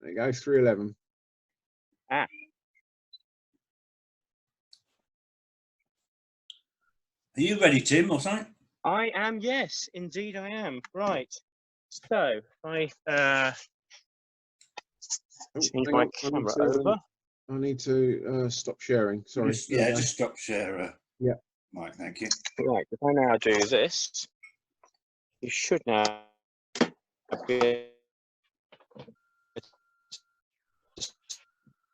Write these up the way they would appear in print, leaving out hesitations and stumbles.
There you go, 311. Ah. Are you ready, Tim, or something? I am, yes, indeed I am. Right. So I change my camera over. I need to stop sharing. Sorry. Just stop share. Yeah. Mike, thank you. Right, if I now do this, you should now be.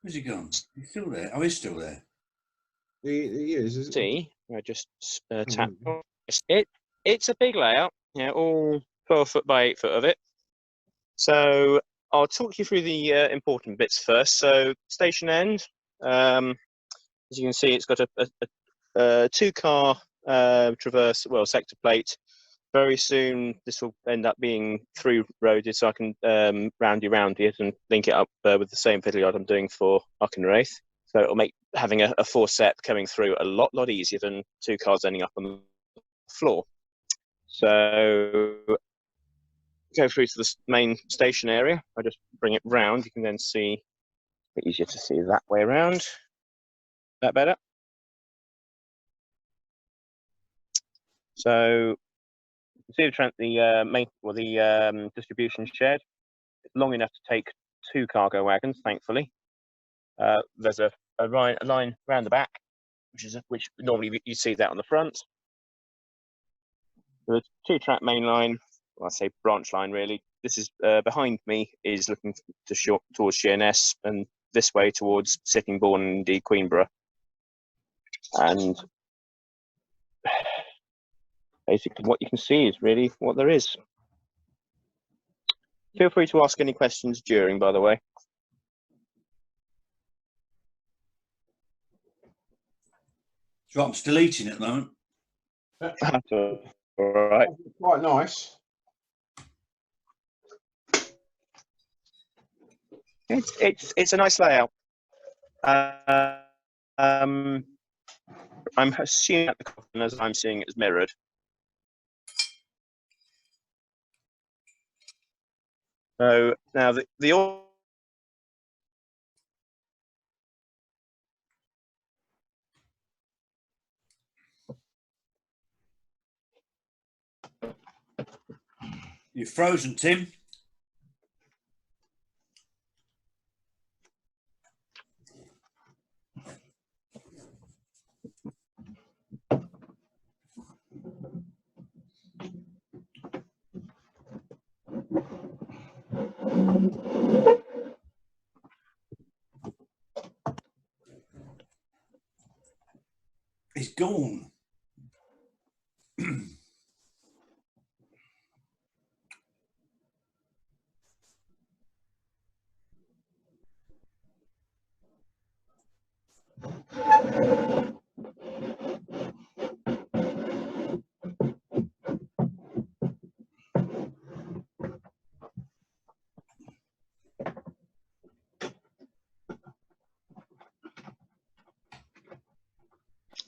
Where's he gone? He's still there. Oh, he's still there. He is, isn't he? See, I just tap. It's a big layout, yeah, all 12 foot by 8 foot of it. So I'll talk you through the important bits first. So station end, as you can see, it's got a two-car traverse, well, sector plate. Very soon, this will end up being through-roaded, so I can round it and link it up with the same fiddly yard I'm doing for Wraith. So it'll make having a four-step coming through a lot easier than two cars ending up on the floor. So go through to the main station area. I just bring it round. You can then see, a bit easier to see that way around. That better? So you see the distribution shed. It's long enough to take two cargo wagons, thankfully. There's a line round the back, which normally you see that on the front. The two-track main line, well, I say branch line really. This is behind me is looking towards Sheerness, and this way towards Sittingbourne and indeed Queenborough. And basically what you can see is really what there is. Feel free to ask any questions during, by the way. So I'm still eating at the moment. That's all right. Quite nice. It's a nice layout. I'm assuming that the coffin, as I'm seeing it, is mirrored. So now the You're frozen, Tim. He's gone.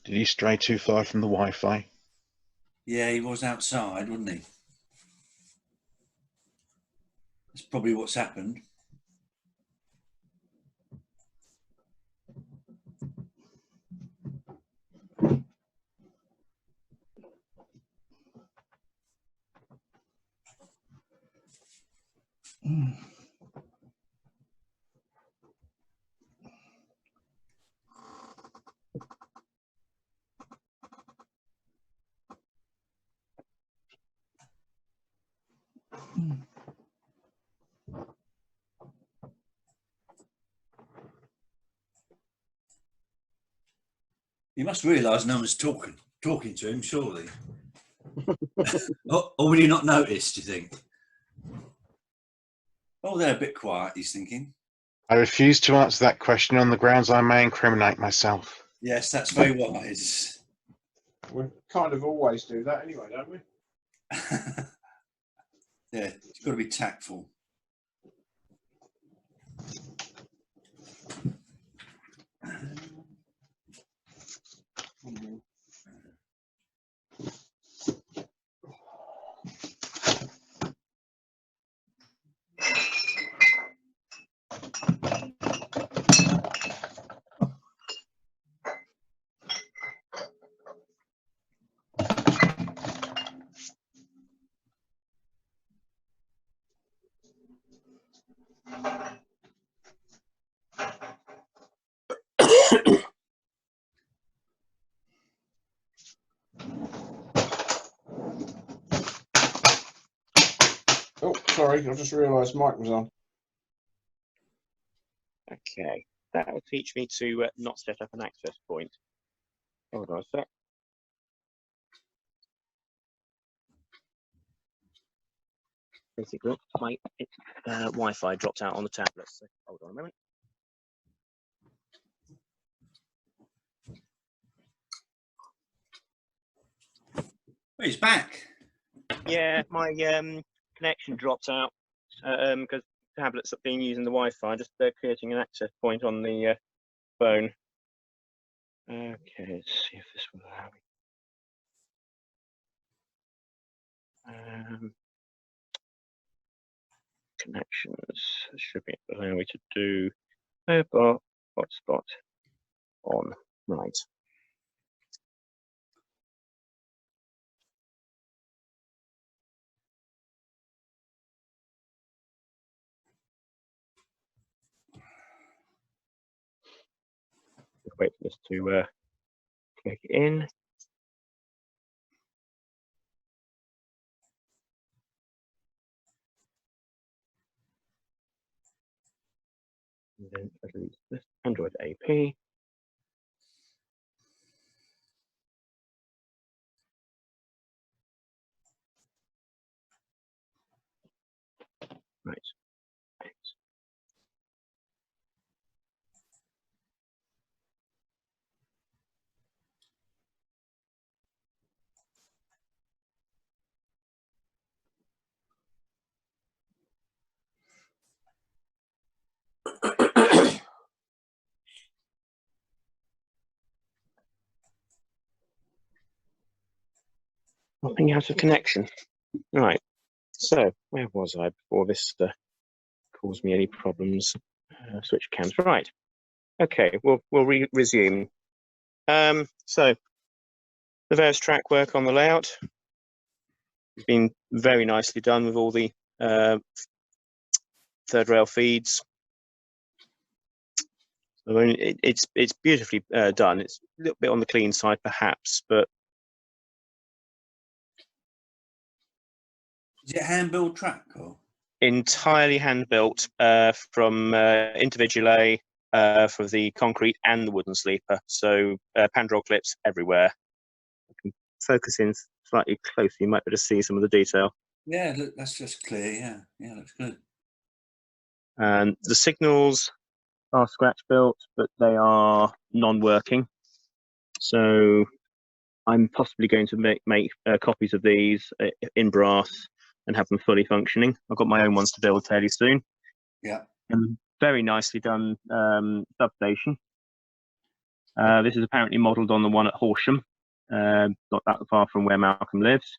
Did he stray too far from the Wi-Fi? Yeah, he was outside, wasn't he? That's probably what's happened. You must realise no one's talking to him, surely. or will you not notice, do you think? Oh, they're a bit quiet, he's thinking. I refuse to answer that question on the grounds I may incriminate myself. Yes, that's very wise. We kind of always do that anyway, don't we? Yeah, it's got to be tactful. Oh, sorry, I just realised Mike was on. Okay, that will teach me to not set up an access point. Hold on a sec. Basically, my Wi-Fi dropped out on the tablet, so hold on a moment. Oh, he's back. Yeah, my connection dropped out because the tablet's been using the Wi-Fi, just creating an access point on the phone. Okay, let's see if this will allow me. Connections should be allowing me to do mobile hotspot on. Right. Just wait for this to click in. And then release this Android AP. Right. Nothing out of connection. Right. So where was I before this caused me any problems? Switch cams. Right. Okay. We'll resume. So the various track work on the layout has been very nicely done with all the third rail feeds. I mean, it's beautifully done. It's a little bit on the clean side, perhaps, but Is it hand-built track or? entirely hand built from individually for the concrete and the wooden sleeper. So pandrol clips everywhere. I can focus in slightly closer. You might be able to see some of the detail. Yeah, look, that's just clear. Yeah, yeah, looks good. And the signals are scratch built, but they are non-working. So I'm possibly going to make copies of these in brass and have them fully functioning. I've got my own ones to build fairly soon. Yeah. And very nicely done substation. This is apparently modelled on the one at Horsham, not that far from where Malcolm lives.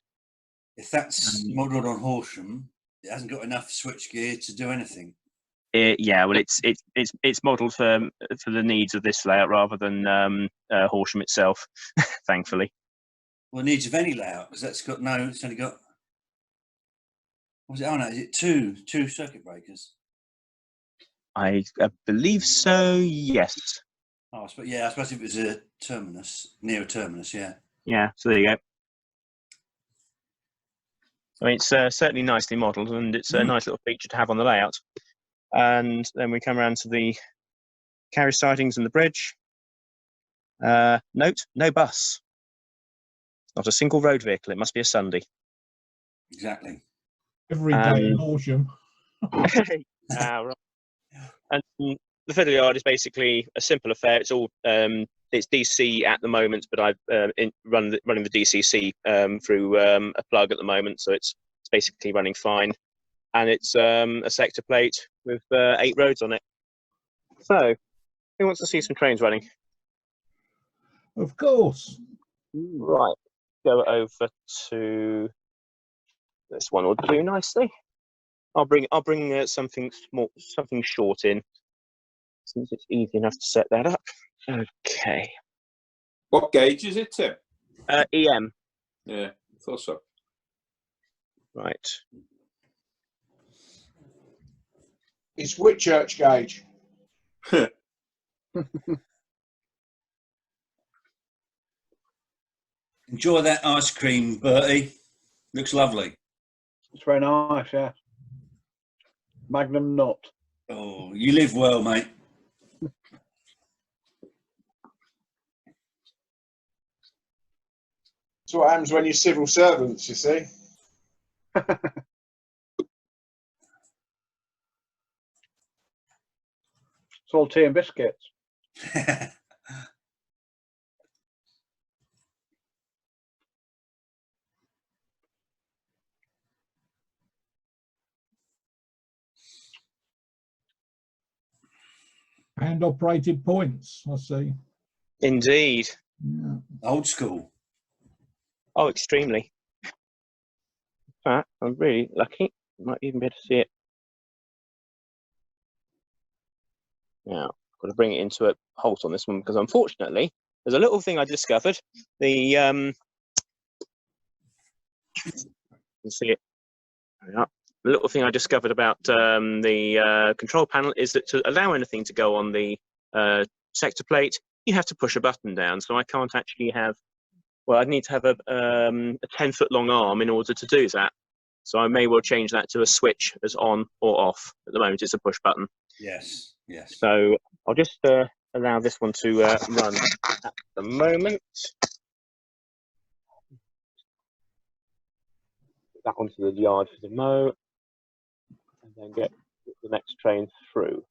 If that's modelled on Horsham, it hasn't got enough switchgear to do anything. Yeah, well, it's modelled for the needs of this layout rather than Horsham itself, thankfully. Well, it needs of any layout because that's got no. It's only got. What was it? Oh no, is it two circuit breakers? I believe so. Yes. Oh, yeah. I suppose if it was a terminus, near a terminus, yeah. Yeah. So there you go. I mean, it's certainly nicely modelled, and it's a nice little feature to have on the layout. And then we come around to the carriage sidings and the bridge. Note: no bus. Not a single road vehicle. It must be a Sunday. Exactly. Every day in Horsham. Right. And the fiddle yard is basically a simple affair. It's all it's DC at the moment, but I've running the DCC through a plug at the moment, so it's basically running fine. And it's a sector plate with 8 roads on it. So, who wants to see some trains running? Of course. Right, go over to this one will do nicely. I'll bring something small, something short in, since it's easy enough to set that up. Okay. What gauge is it, Tim? EM. Yeah, I thought so. Right. It's Whitchurch gauge. Enjoy that ice cream, Bertie. Looks lovely. It's very nice, yeah. Magnum not. Oh, you live well, mate. That's what happens when you're civil servants, you see. It's all tea and biscuits. Hand operated points, I see. Indeed. Yeah. Old school. Oh, extremely. In fact, I'm really lucky. Might even be able to see it. Now, I've got to bring it into a halt on this one because unfortunately, there's a little thing I discovered. The you can see it. Yeah. The little thing I discovered about the control panel is that to allow anything to go on the sector plate, you have to push a button down. So I can't actually have. Well, I'd need to have a 10-foot long arm in order to do that. So I may well change that to a switch as on or off. At the moment, it's a push button. Yes, yes. So I'll just allow this one to run at the moment. Put that onto the yard for the mow, and then get the next train through.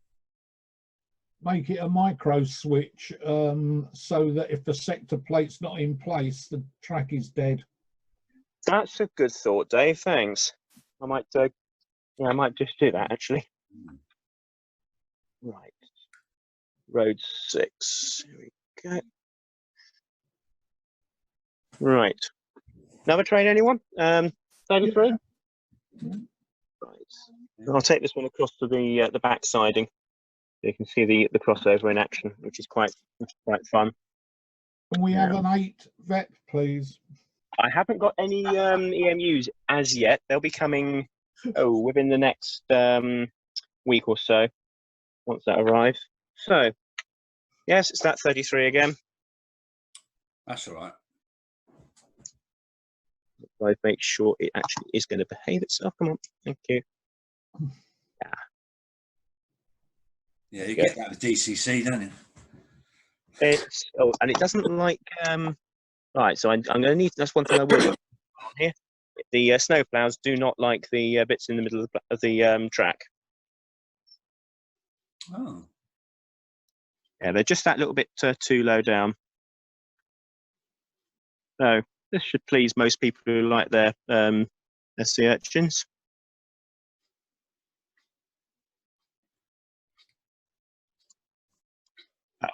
Make it a micro switch so that if the sector plate's not in place, the track is dead. That's a good thought, Dave. Thanks. I might, yeah, I might just do that actually. Right. Road 6. Here we go. Right. Another train, anyone? 33? Yeah. Right. I'll take this one across to the back siding. You can see the crossover in action, which is quite fun. Can we have an 8 vet, please? I haven't got any EMUs as yet. They'll be coming within the next week or so, once that arrives. So, yes, it's that 33 again. That's all right. I'd make sure it actually is going to behave itself. Come on, thank you. Yeah, you get that with DCC, don't you? It's and it doesn't like right. So I'm going to need. That's one thing I will need on here. The snowplows do not like the bits in the middle of the track. Oh. Yeah, they're just that little bit too low down. So this should please most people who like their sea urchins.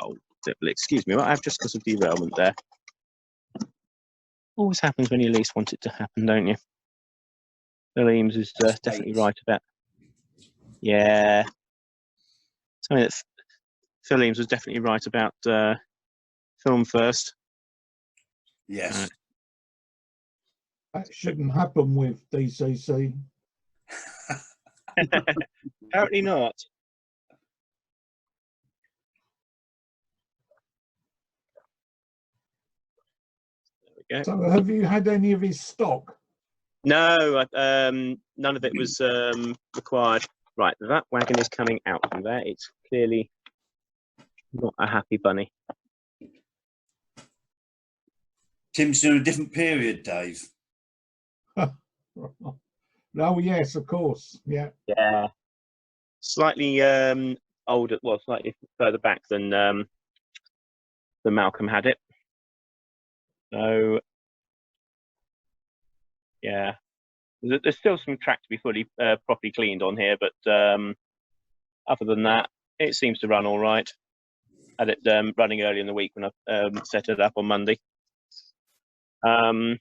Oh, excuse me. Well, I've just got a derailment there. Always happens when you least want it to happen, don't you? Phil Eames is definitely right about. Yeah. Something that Phil Eames was definitely right about film first. Yes. That shouldn't happen with DCC. Apparently not. There we go. So have you had any of his stock? No, none of it was required. Right, that wagon is coming out from there. It's clearly not a happy bunny. Tim's doing a different period, Dave. Oh, yes, of course. Yeah. Yeah. Slightly older, well, slightly further back than Malcolm had it. So, yeah. There's still some track to be fully properly cleaned on here, but other than that, it seems to run all right. Had it running early in the week when I set it up on Monday. Yeah.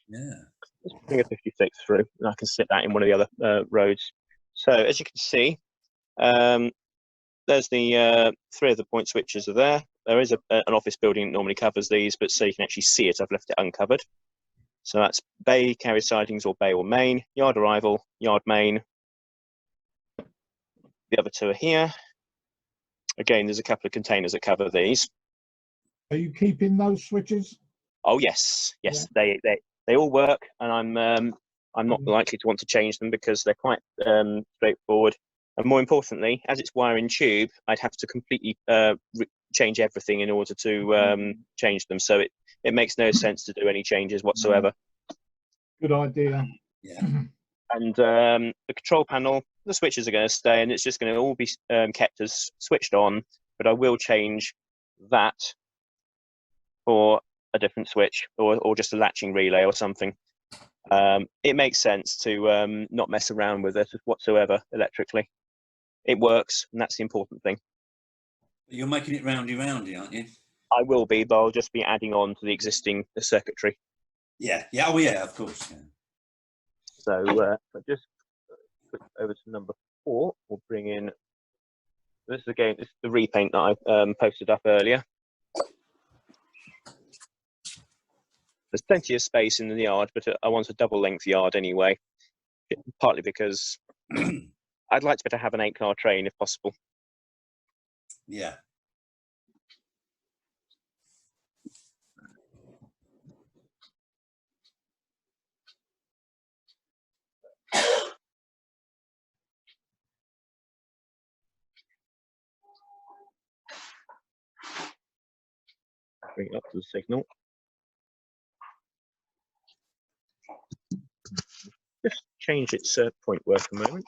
Let's bring a 56 through, and I can sit that in one of the other roads. So as you can see, there's the 3 of the point switches are there. There is an office building that normally covers these, but so you can actually see it, I've left it uncovered. So that's bay, carriage sidings, or bay or main, yard arrival, yard main. The other 2 are here. Again, there's a couple of containers that cover these. Are you keeping those switches? Oh yes, they all work, and I'm not likely to want to change them because they're quite straightforward. And more importantly, as it's wire and tube, I'd have to completely change everything in order to change them. So it makes no sense to do any changes whatsoever. Good idea. Yeah. And the control panel, the switches are going to stay, and it's just going to all be kept as switched on. But I will change that for a different switch, or just a latching relay or something. It makes sense to not mess around with it whatsoever electrically. It works, and that's the important thing. You're making it roundy, aren't you? I will be, but I'll just be adding on to the existing circuitry. Yeah. Yeah. Oh, yeah. Of course. Yeah. So I'll just click over to number 4. We'll bring in. This is again. This is the repaint that I posted up earlier. There's plenty of space in the yard, but I want a double-length yard anyway. Partly because I'd like to be able to have an 8-car train if possible. Yeah. Bring it up to the signal. Just change its point work a moment.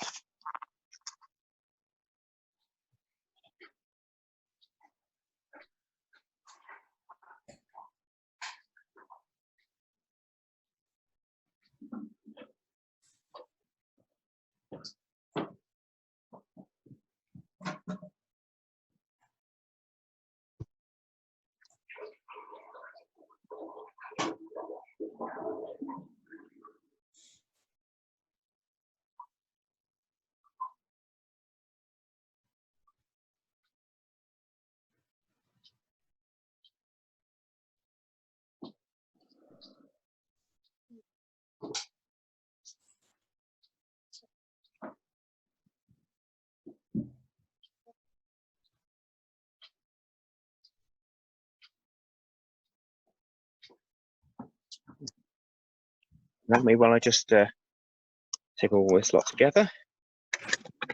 That may well I just take all this lot together.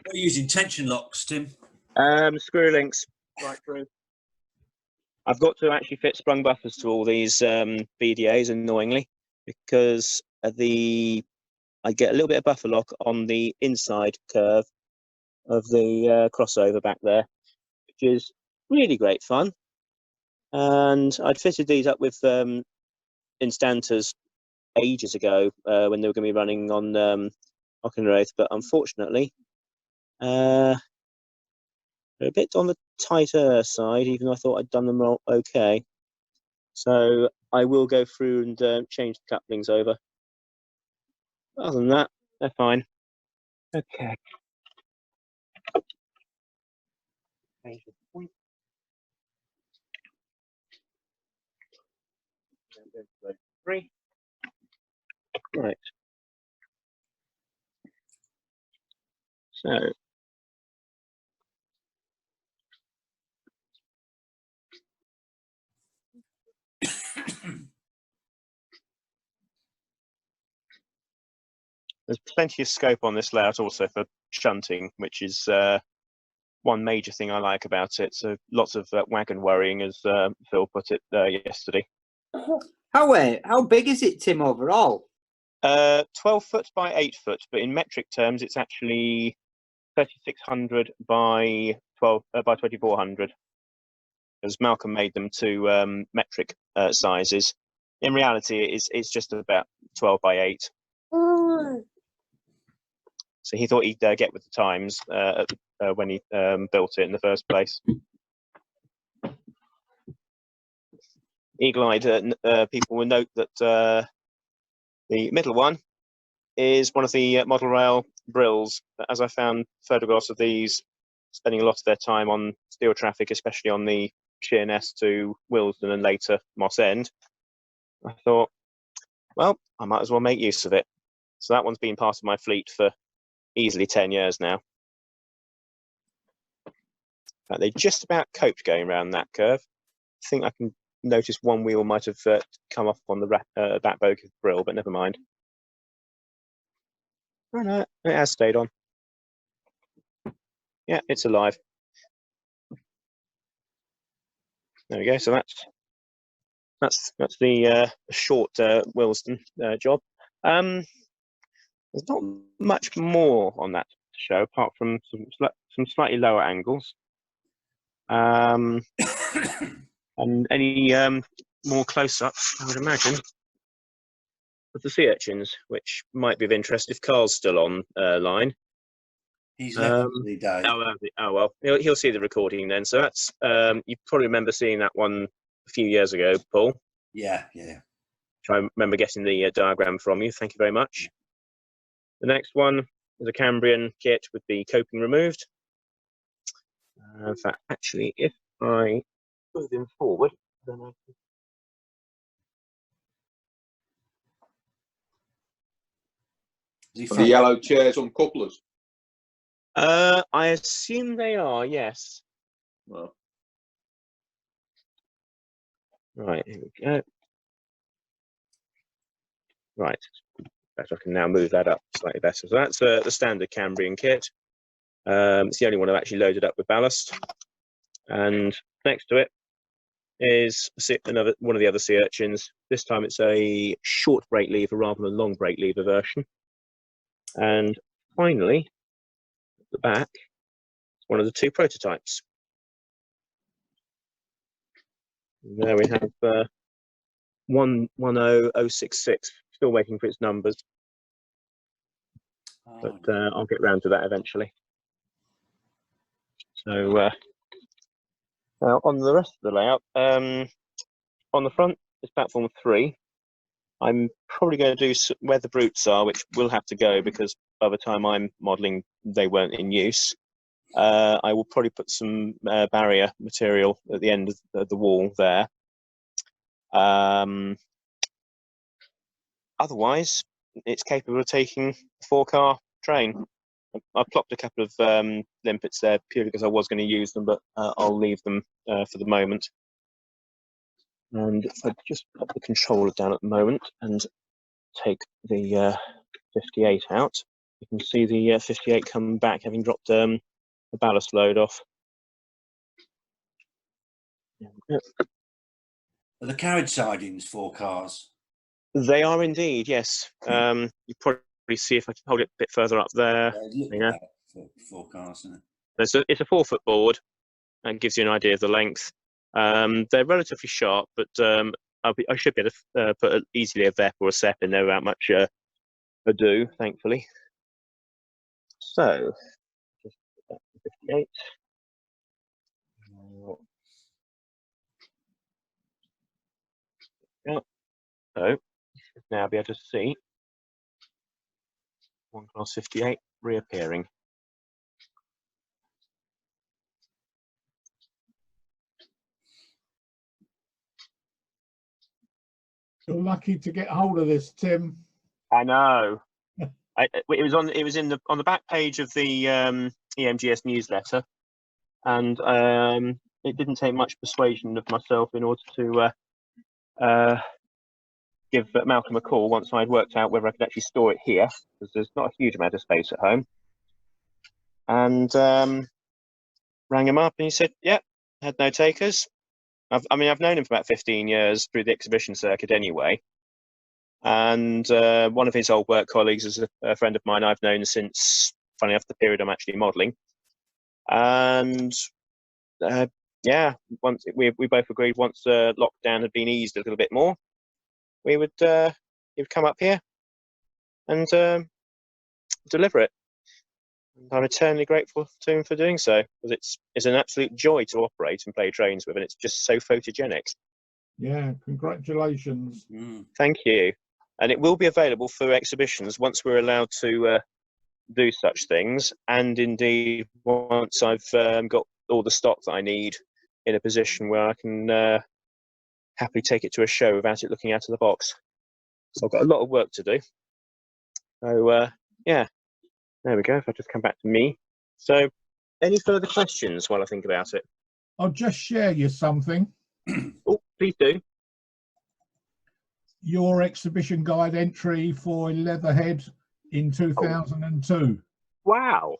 We're using tension locks, Tim. Screw links right through. I've got to actually fit sprung buffers to all these VDAs, annoyingly, because I get a little bit of buffer lock on the inside curve of the crossover back there, which is really great fun. And I'd fitted these up with Instantas ages ago when they were going to be running on Oakenrath, but unfortunately they're a bit on the tighter side, even though I thought I'd done them all okay. So I will go through and change the couplings over. Other than that, they're fine. Okay. Change the point. Then go to 3. Right. So there's plenty of scope on this layout also for shunting, which is one major thing I like about it. So lots of wagon worrying, as Phil put it yesterday. How big is it, Tim, overall? 12 foot by 8 foot, but in metric terms, it's actually 3600 by 2400. As Malcolm made them to metric sizes. In reality, it's just about 12 by 8. So he thought he'd get with the times when he built it in the first place. Eagle-eyed people will note that the middle one is one of the model rail brills. As I found photographs of these spending a lot of their time on steel traffic, especially on the Sheerness to Willesden and later Moss End, I thought, well, I might as well make use of it. So that one's been part of my fleet for easily 10 years now. But they just about coped going around that curve. I think I can notice one wheel might have come off on the back bogue of the brill, but never mind. Oh no, it has stayed on. Yeah, it's alive. There we go. So that's the short Wilston job. There's not much more on that show apart from some slightly lower angles. And any more close-ups, I would imagine, of the sea urchins, which might be of interest if Carl's still on line. He's left for the day. Oh well, he'll see the recording then. So that's you probably remember seeing that one a few years ago, Paul. Yeah, yeah. I remember getting the diagram from you. Thank you very much. The next one is a Cambrian kit with the coping removed. In fact, actually, if I move him forward, then I can... Is he And the yellow chairs on couplers. I assume they are, yes. Well, Right, here we go. Right, I can now move that up slightly better. So that's the standard Cambrian kit. It's the only one I've actually loaded up with ballast. And next to it is another one of the other sea urchins. This time it's a short brake lever rather than a long brake lever version. And finally, at the back, it's one of the two prototypes. And there we have 110066, still waiting for its numbers. But I'll get round to that eventually. So now on the rest of the layout, on the front is platform 3. I'm probably going to do where the brutes are, which will have to go because by the time I'm modelling, they weren't in use. I will probably put some barrier material at the end of the wall there. Otherwise, it's capable of taking a 4-car train. I've plopped a couple of limpets there purely because I was going to use them, but I'll leave them for the moment. And if I just pop the controller down at the moment and take the 58 out, you can see the 58 come back having dropped the ballast load off. Are the carriage sidings 4 cars? They are indeed, yes. You probably see if I can hold it a bit further up there. Yeah, for 4 cars, isn't it? It's a 4-foot board and gives you an idea of the length. They're relatively sharp, but I should be able to put easily a VEP or a SEP in there without much ado, thankfully. So, just put that to 58. So, you should now be able to see 1 class 58 reappearing. You're lucky to get hold of this, Tim. I know. It was on the back page of the EMGS newsletter, and it didn't take much persuasion of myself in order to give Malcolm a call once I'd worked out whether I could actually store it here, because there's not a huge amount of space at home. And rang him up, and he said, "Yep, had no takers." I've known him for about 15 years through the exhibition circuit anyway. And one of his old work colleagues is a friend of mine I've known since, funny enough, the period I'm actually modelling. And yeah, once we both agreed once lockdown had been eased a little bit more, he would come up here and deliver it. And I'm eternally grateful to him for doing so, because it's an absolute joy to operate and play trains with, and it's just so photogenic. Yeah, congratulations. Thank you. And it will be available for exhibitions once we're allowed to do such things, and indeed once I've got all the stock that I need in a position where I can happily take it to a show without it looking out of the box. So I've got a lot of work to do. So yeah, there we go. If I just come back to me. So any further questions while I think about it? I'll just share you something. Oh, please do. Your exhibition guide entry for Leatherhead in 2002. Wow.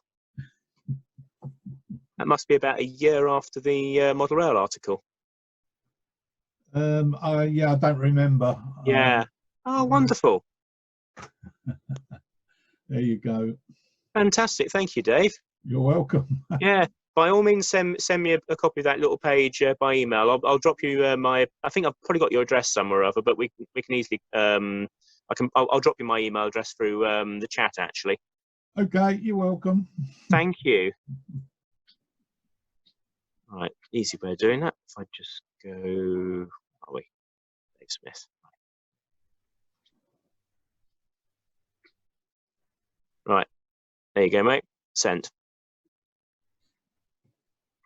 That must be about a year after the Model Rail article. Yeah, I don't remember. Yeah. Oh, wonderful. There you go. Fantastic. Thank you, Dave. You're welcome. Yeah. By all means, send me a copy of that little page by email. I'll drop you I think I've probably got your address somewhere or other, but we can easily I'll drop you my email address through the chat actually. Okay, you're welcome. Thank you. Right, easy way of doing that. If I just go, are we? Dave Smith. Right, there you go, mate. Sent.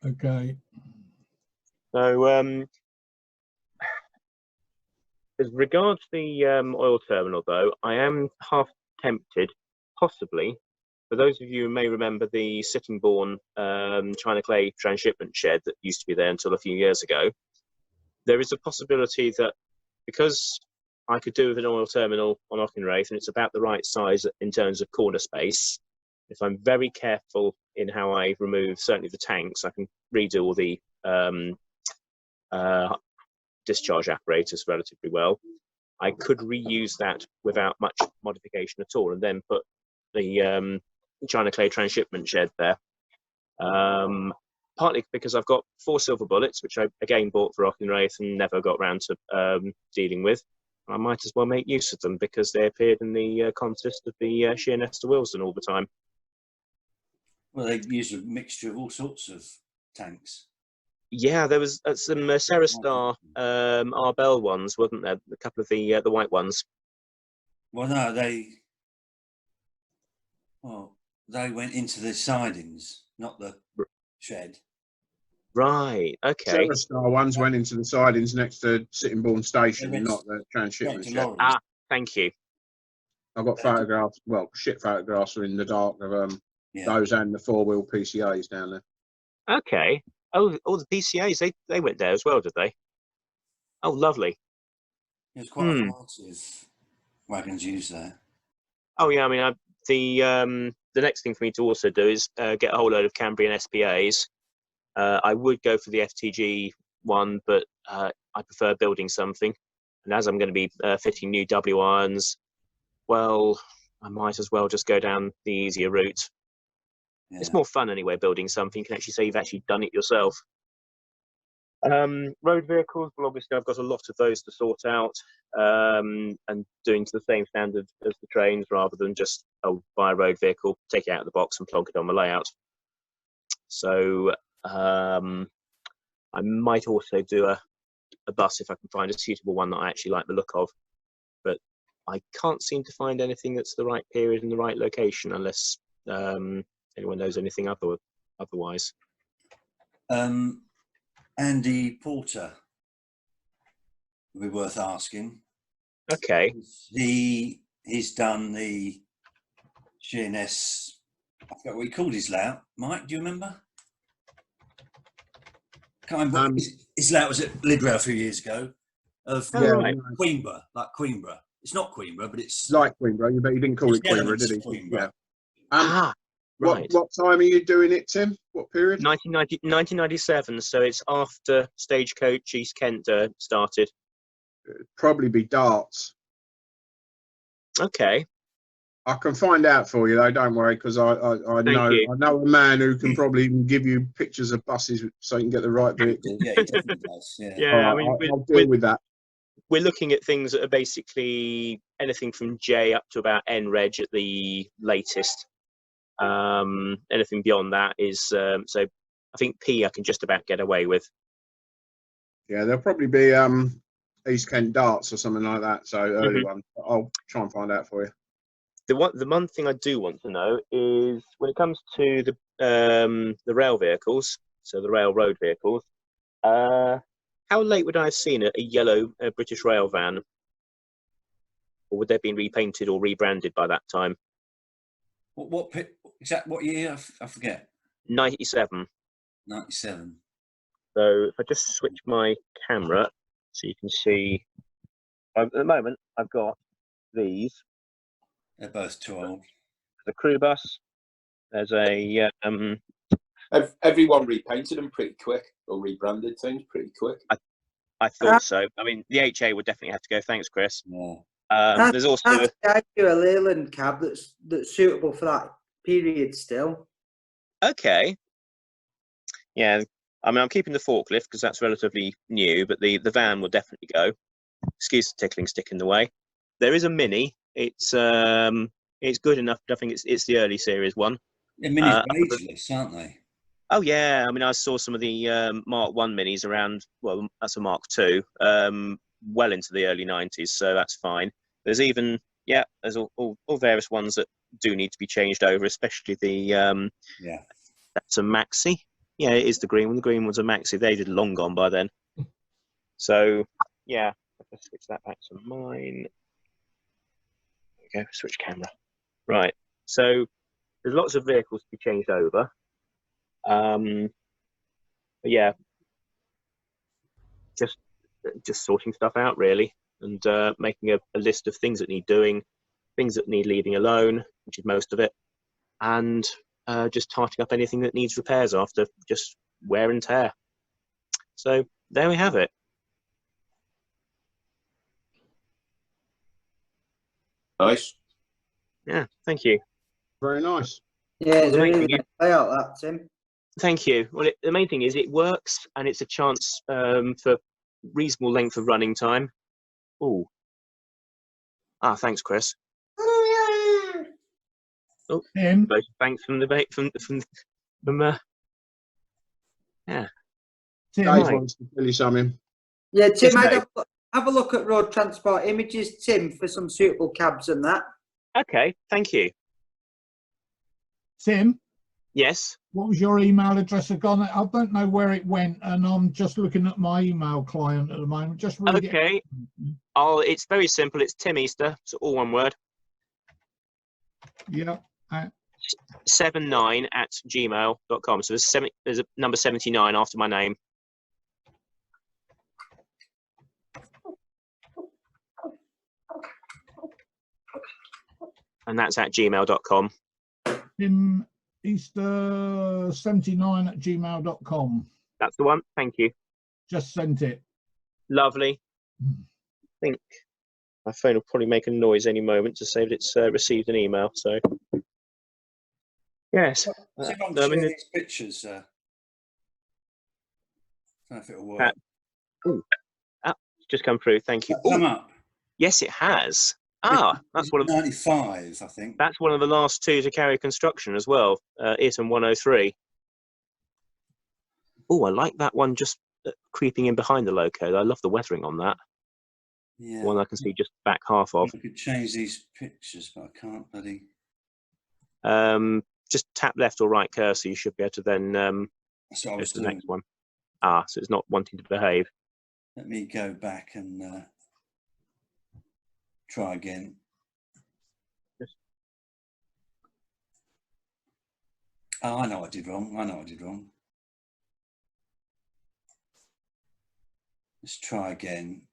Okay. So, as regards the oil terminal, though, I am half tempted, possibly, for those of you who may remember the Sittingbourne China Clay transshipment shed that used to be there until a few years ago, there is a possibility that because I could do with an oil terminal on Auchenwraith and it's about the right size in terms of corner space, if I'm very careful in how I remove certainly the tanks, I can redo all the discharge apparatus relatively well. I could reuse that without much modification at all and then put the China Clay transshipment shed there. Partly because I've got 4 silver bullets, which I again bought for Auchenwraith and never got around to dealing with. I might as well make use of them because they appeared in the contest of the Sheerness to Wilson all the time. Well, they use a mixture of all sorts of tanks. Yeah, there was some Serastar Arbel ones, wasn't there? A couple of the white ones. Well, no, they went into the sidings, not the shed. Right. Okay. Star ones went into the sidings next to Sittingbourne Station, They went not the transshipment to shed. lorries. Ah, thank you. I've got photographs, well, shit photographs are in the dark of Yeah. those and the 4-wheel PCAs down there. Okay. Oh, all the PCAs, they went there as well, did they? Oh, lovely. There's quite a variety of wagons used there. Oh, yeah. I mean, the next thing for me to also do is get a whole load of Cambrian SPAs. I would go for the FTG one, but I prefer building something. And as I'm going to be fitting new W irons, well, I might as well just go down the easier route. Yeah. It's more fun anyway, building something. You can actually say you've actually done it yourself. Road vehicles, well, obviously I've got a lot of those to sort out and doing to the same standard as the trains rather than just buy a road vehicle, take it out of the box and plonk it on my layout. So I might also do a bus if I can find a suitable one that I actually like the look of. But I can't seem to find anything that's the right period and the right location unless anyone knows anything otherwise. Andy Porter would be worth asking. Okay. He's done the Sheerness. I forgot what he called his layout. Mike, do you remember? Can't remember. His layout was at Lydd Rail a few years ago. Of Right. Queenborough, like Queenborough. It's not Queenborough, but it's Like Queenborough, but he didn't call it Queenborough, did he? Queenborough. Yeah. Right. What time are you doing it, Tim? What period? 1997, so it's after Stagecoach East Kent started. It'd probably be darts. Okay. I can find out for you though, don't worry, because I you. know a man who can probably even give you pictures of buses so you can get the right vehicle. Yeah, he definitely does. Yeah. Yeah, All I right, mean, I'll deal with that. we're looking at things that are basically anything from J up to about N reg at the latest. Anything beyond that is so I think P I can just about get away with. Yeah, there'll probably be East Kent darts or something like that. So early one. I'll try and find out for you. The one thing I do want to know is when it comes to the rail vehicles, so the railroad vehicles, how late would I have seen a yellow British Rail van? Or would they have been repainted or rebranded by that time? What year? I forget. 97. 97. So if I just switch my camera so you can see, at the moment I've got these. They're both too old. The crew bus. There's a Everyone repainted them pretty quick, or rebranded things pretty quick. I thought so. I mean, the HA would definitely have to go. Thanks, Chris. Yeah. There's also I do a Leyland cab that's suitable for that period still. okay. Yeah, I mean, I'm keeping the forklift because that's relatively new, but the van will definitely go. Excuse the tickling stick in the way. There is a Mini. It's good enough, but I think it's the early series one. Yeah, minis are ageless, aren't they? Oh yeah, I mean, I saw some of the Mark 1 Minis around. Well, that's a Mark 2, well into the early 90s, so that's fine. There's even there's all various ones that do need to be changed over, especially the that's a Maxi. Yeah, it is the green one. The green one's a Maxi. They did long gone by then. So yeah, let's switch that back to mine. There we go. Switch camera. Right. So there's lots of vehicles to be changed over. But yeah, just sorting stuff out really, and making a list of things that need doing, things that need leaving alone, which is most of it, and just tarting up anything that needs repairs after just wear and tear. So there we have it. Nice. Yeah, thank you. Very nice. Yeah, it's The main really thing nice layout, that, Tim. Thank you. Well, the main thing is it works, and it's a chance for reasonable length of running time. Oh, thanks, Chris. Oh, Tim, thanks from the yeah. Tim, Dave Right. wants to tell you something. Yeah, Tim, Yes, have a look at road transport images, Tim, for some suitable cabs and that. Okay, thank you. Tim, Yes. what was your email address again? I don't know where it went, and I'm just looking at my email client at the moment. Just read Okay. it. It's very simple. It's Tim Easter. So all one word. Yeah. 79@gmail.com. So there's a number 79 after my name. And that's at gmail.com. Tim Easter79@gmail.com. That's the one. Thank you. Just sent it. Lovely. I think my phone will probably make a noise any moment to say that it's received an email. So, yes. See if I can I mean, share these pictures. I don't know if it'll work. It's just come through. Thank you. Come Ooh, up. yes, it has. That's It's one of 95, I think. that's one of the last two to carry construction as well. Eaton 103. Oh, I like that one just creeping in behind the loco. I love the weathering on that. Yeah. One I can see just back half of. I could change these pictures, but I can't bloody. Just tap left or right cursor. You should be able to then That's what I go was to the doing. next one. So it's not wanting to behave. Let me go back and try again. Oh, I know what I did wrong. Let's try again.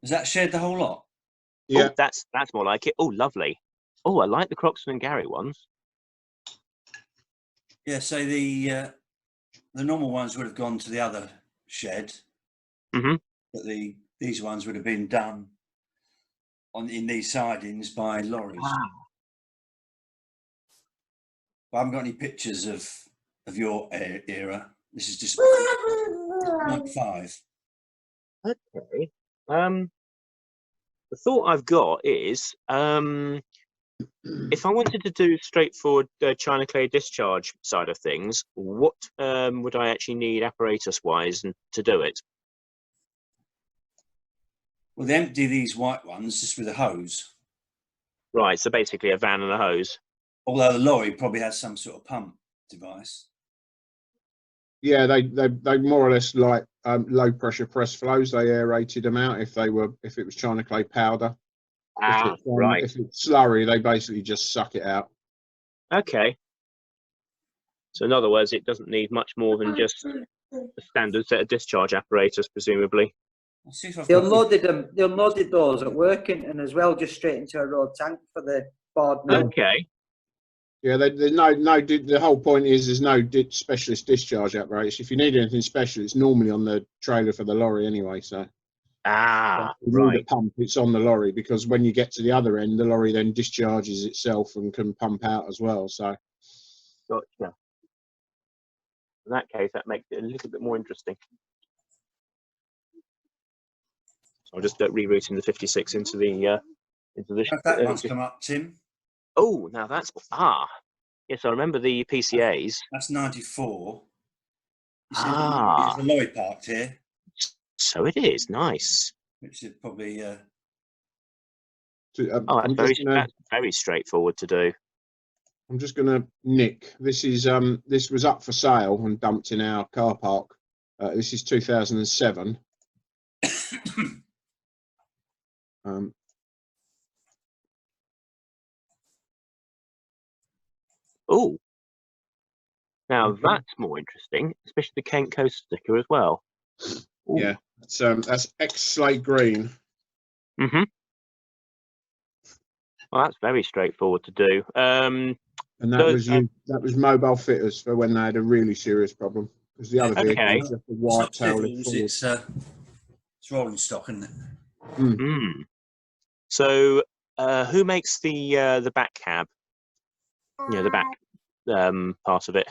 Has that shared the whole lot? Yeah. Oh, that's more like it. Oh, lovely. Oh, I like the Croxton and Gary ones. Yeah, so the normal ones would have gone to the other shed, Mhm. but these ones would have been done in these sidings by lorries. I haven't got any pictures of your era. This is just 95. Okay. The thought I've got is, if I wanted to do straightforward China clay discharge side of things, what would I actually need apparatus-wise to do it? Well, they empty these white ones just with a hose. Right, so basically a van and a hose. Although the lorry probably has some sort of pump device. Yeah, they more or less like low pressure press flows. They aerated them out if it was China clay powder. Right. If it's slurry, they basically just suck it out. Okay. So in other words, it doesn't need much more than just a standard set of discharge apparatus, presumably. I'll see if I've They got unloaded those at Workington as well, just straight into a road tank for the board now. Okay. Yeah, there's the whole point is there's no specialist discharge apparatus. If you need anything special, it's normally on the trailer for the lorry anyway. So Ah, if you need a right. pump, it's on the lorry, because when you get to the other end, the lorry then discharges itself and can pump out as well. So Gotcha. In that case, that makes it a little bit more interesting. So I'll just rerouting the 56 into the That one's come up, Tim. Oh, now that's yes, I remember the PCAs. That's 94. You see, Ah, there's a lorry parked here, so it is nice. which is probably Oh, I'm that's very straightforward to do. I'm just gonna nick. This was up for sale and dumped in our car park. This is 2007. Oh, now Okay. that's more interesting, especially the Kent Coast sticker as well. Ooh. Yeah, that's X-Slate Green. Mhm. Well, that's very straightforward to do. And that was mobile fitters for when they had a really serious problem, because the other vehicle Okay. was just a it's white not tail. civils, it's rolling stock, isn't it? Mm. So, who makes the back cab? You know, the back part of it.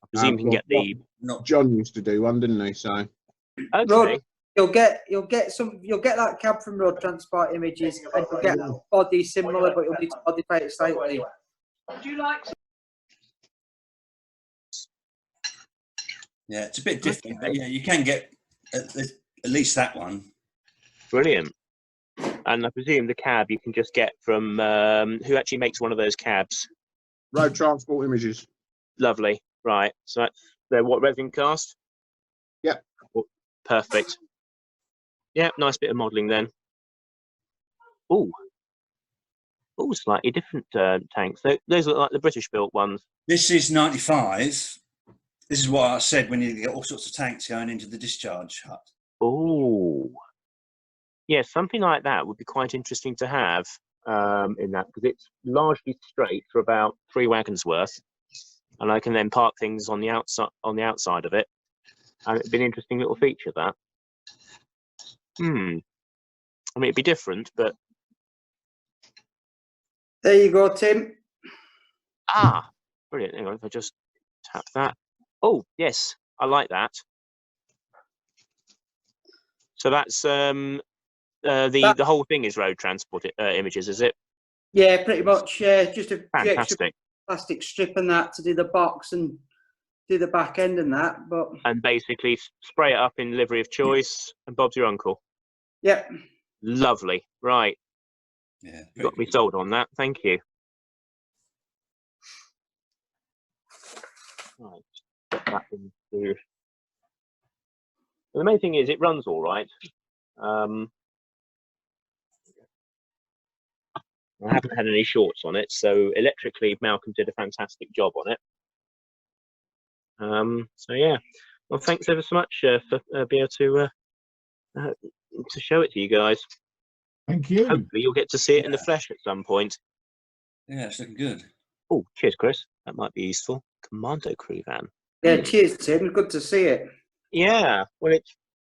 I presume you can get the. John used to do one, didn't he? So Okay. You'll get that cab from Road Transport Images, and you'll get a body similar, but you'll need to modify it slightly. Would you like some? Yeah, it's a bit different, but yeah, you can get at least that one. Brilliant. And I presume the cab you can just get from who actually makes one of those cabs? Road Transport Images. Lovely. Right. So that's they're what, resin cast? Yep. Perfect. Yeah, nice bit of modelling then. Oh, slightly different tanks. Those look like the British built ones. This is 95. This is what I said when you get all sorts of tanks going into the discharge hut. Oh, yeah, something like that would be quite interesting to have in that, because it's largely straight for about 3 wagons worth, and I can then park things on the outside of it, and it'd be an interesting little feature that. I mean, it'd be different, but There you go, Tim. brilliant. Hang on, if I just tap that. Oh, yes, I like that. So that's the whole thing is Road Transport Images, is it? Yeah, pretty much. Just a few extra Fantastic. plastic strip and that to do the box and do the back end and that. And basically spray it up in livery of choice, and Bob's your uncle. Yep. Lovely. Right. Yeah, You've got to be sold on that. Thank you. Right. Put that into. The main thing is it runs all right. I haven't had any shorts on it, so electrically Malcolm did a fantastic job on it. So yeah, well, thanks ever so much for being able to show it to you guys. Thank you. Hopefully you'll get to see it in the flesh at some point. Yeah, it's looking good. Oh, cheers, Chris. That might be useful. Commando crew van. Yeah, cheers, Tim. Good to see it. Yeah, well,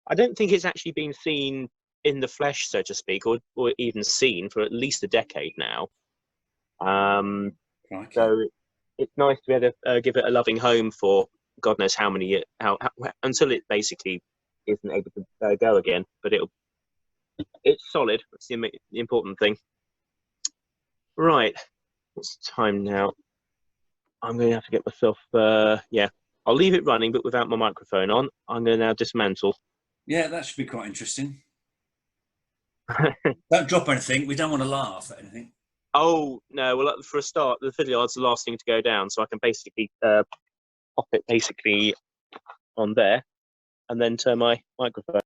I don't think it's actually been seen in the flesh, so to speak, or even seen for at least a decade now. So it's nice to be able to give it a loving home for God knows how many until it basically isn't able to go again. But it's solid. That's the important thing. Right, what's the time now? I'm going to have to get myself. I'll leave it running, but without my microphone on. I'm going to now dismantle. Yeah, that should be quite interesting. Don't drop anything. We don't want to laugh at anything. Oh no! Well, for a start, the fiddle yard's the last thing to go down, so I can basically pop it basically on there, and then turn my microphone.